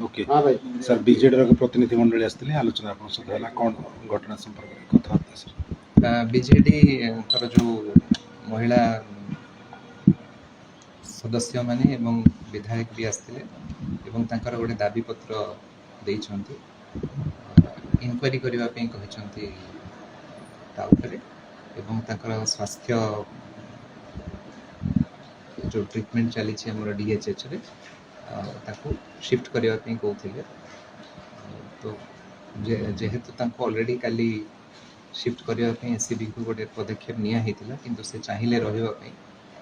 okay sir BJD प्रतिनिधि मंडली आसते आलोचना आप सहित कौन घटना संपर्क में कथबार्ता सर बीजेडी जो महिला सदस्य माने एवं विधायक भी आसते गोटे दाबी पत्र देइछंती इनक्वारी करने कहते स्वास्थ्य जो ट्रीटमेंट चली डीएचएच रे ताको शिफ्ट करने कहते तो जेहेतु ऑलरेडी काली शिफ्ट करने एससीबी को गोटे पदक्षेप निया हेतिला किंतु से चाहिए रहिबा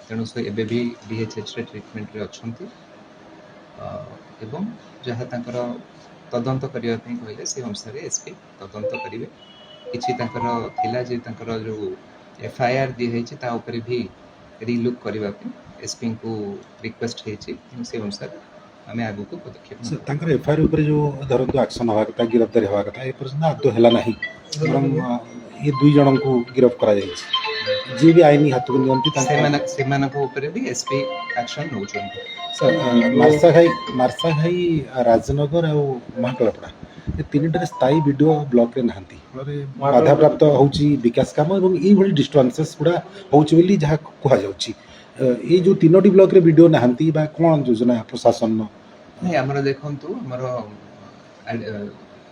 तेणु से एबे भी डीएचएच रे ट्रीटमेंट रे अछंती एवं जहाँ तांकर तदंत करने कहले से अनुसार एसपी तदंत करेंगे किसी थिला जे तांकर जो एफआईआर दी है ता ऊपर भी रिलुक करने एसपी को रिक्वेस्ट है से अनुसार आम आगु को पदक्षेप एफआईआर ऊपर जो धरतु एक्शन हवा कथा गिरफ्तारी हवा कथा ए पर्यंत आदौ है ना ये दुई जन को गिरफ्त करा जी भी आईनी हाथ को नियंत्रित भी एसपी एक्शन नौचंती मार्सा घाई राजनगर और महाकलपड़ा ये तीन स्थायी वीडियो ब्लॉक रे नहांती बाधा प्राप्त होची विकास काम और ये डिस्टर्बांसेस गुड़ा होची जहाँ कहुच्छी ये जो तीनोटी ब्लॉक रे वीडियो नहांती बा कौन योजना प्रशासन नहीं आमर देखु आमर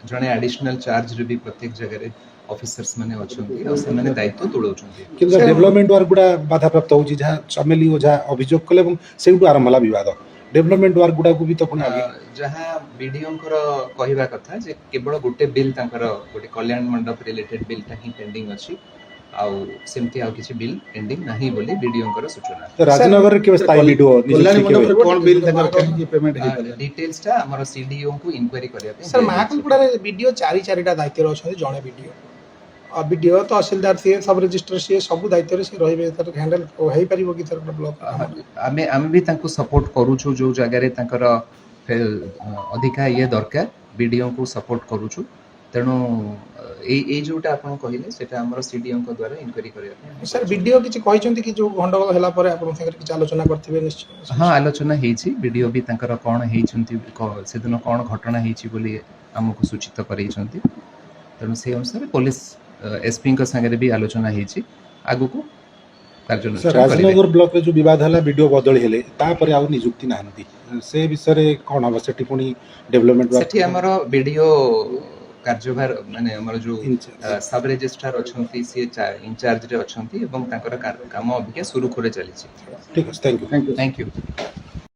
जड़े एडिशनल चार्ज रे भी प्रत्येक जगह ऑफिसर्स माने अछंती और से माने दायित्व तुलौछंती किंतु डेवलपमेंट वर्क गुड़ा बाधा प्राप्त होची जहाँ चमेली ओ जहाँ अभियोग कले एवं सेउटु आरंभ होला विवाद डेवलपमेंट वर्क गुड़ा को भी तो पुणी आगे जहाँ वीडियो कहवा कथा जे केवल गोटे बिल गोटे कल्याण मंडप रिलेटेड बिल ही पेंडिंग अछि आउ सेमती आउ किछि बिल पेंडिंग नाही बोली वीडियो सूचना तो राजनगर रे केवे स्थायी वीडियो कल्याण मंडप रे कोन बिल तंकर पेमेंट हे डिटेल्स ता हमर सीडीओ को इंक्वायरी करिया सर महाकुलपुरा रे वीडियो चारि चारिटा दायित्व अछि जणे वीडियो वीडियो तहसीलदार सी सब रजिस्टर सी सब दायित्व से रहिबे तर हैंडल होई परिबो कि तर ब्लॉक आमे भी तांको सपोर्ट करूछु जो जगह रे तांकर अधिका ये दरकार वीडियो को सपोर्ट करूछु तेणु ए जोटा आपण कहिले सेटा हमर सीडीओ को द्वारा इंक्वायरी करिया सर वीडियो किछि कहिसंती कि जो गंडगोल होला परे आपण संगे किछि आलोचना करथिबे निश्चय हां आलोचना हेछि वीडियो भी तांकर कोन हेइछंती से दिन कोन घटना हेछि बोली हमको सूचित करैछंती तेणु से अनुसार पुलिस एसपी का संगे भी आलोचना हेछि आगु को राजनगर ब्लॉक रे जो विवाद हला वीडियो बदली हेले ता पर आ नियुक्ति नाहंती से विषय रे कोन हबा सेठी पुनी डेवलपमेंट सेठी हमरो वीडियो कार्यभार माने हमरो जो सब रजिस्ट्रार अछंती से इंचार्ज रे अछंती एवं तांकर काम अभिके सुरु करे चली छी ठीक है थैंक यू थैंक यू